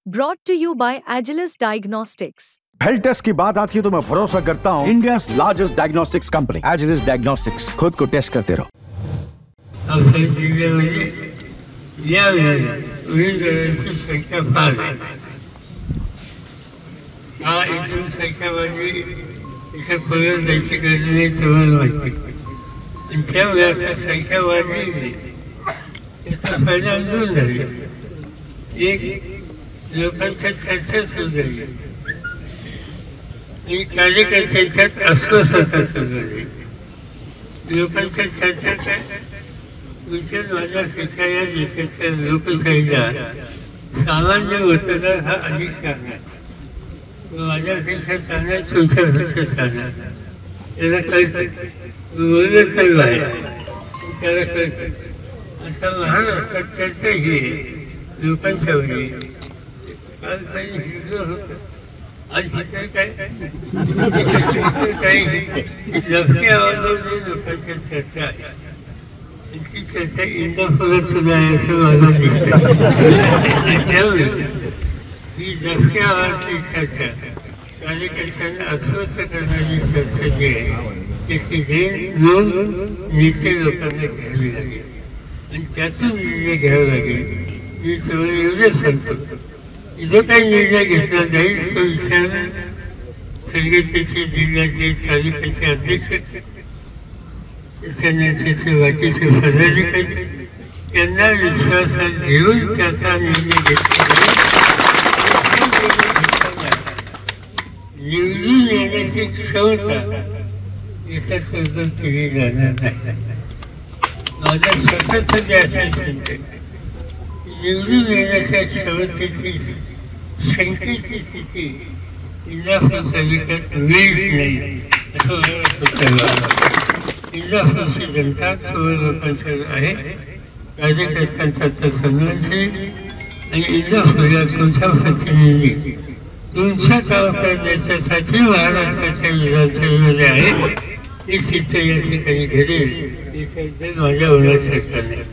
Brought to you by Agilus Diagnostics. Health test की बात आती है तो मैं भरोसा करता हूँ India largest diagnostics company Agilus diagnostics. खुद को टेस्ट करते रहो। लोकांच्या चर्चा सुरू झाली, कार्यकर्त्यांच्यात अस्वस्थता सुरू झाली। लोकांच्या चर्चेत विचार माझ्यापेक्षा या देशाच्या लोकशाहीला सामान्य मतदार हा अधिक चांगला, माझ्यापेक्षा चांगला तुमच्यापेक्षा चांगला, त्याला कळतं बोलत चालू आहे, त्याला कळतं असं महान असतात। चर्चा ही लोकांच्या वरी काल काही हिंसू होतं, आज हिंसा काय काही लक्ष्मी आवाजावर लोकांच्या चर्चा आहे, त्यांची चर्चा इंदापुरात सुद्धा आहे असं मला दिसतं। त्यामुळे ही लक्ष्मी आवाजाची चर्चा कार्यकर्त्यांना अस्वस्थ करणारी चर्चा जी आहे त्याची नोंद नेते लोकांना घ्यावी लागेल आणि त्यातून निर्णय घ्यावा लागेल। मी तुम्हाला एवढंच सांगतो, जो काही निर्णय घेतला जाईल तो विचार संघटनेचे जिल्ह्याचे तालुक्याचे अध्यक्ष, संघटनेचे बाकीचे पदाधिकारी त्यांना विश्वासात घेऊन त्याचा निर्णय घेतला जाईल। निवडून येण्याची क्षमता याचा समजून केली जाणार नाही। माझं स्वतःच जे असेल निवडून येण्याच्या क्षमतेची शंकेची स्थिती इंदापूर तालुक्यात वेळीच नाही असं मला इंदापूरची जनता सर्व लोकांकडे आहे, कार्यकर्त्यांचा तर सन्मानशील आणि इंदापूरला तुमचा प्रतिनिधी तुमच्या गावाकडे देशासाठी महाराष्ट्राच्या विधानसभेमध्ये आहे, ही सिद्ध या ठिकाणी घडेल ही माझ्या होण्यास शक्य नाही।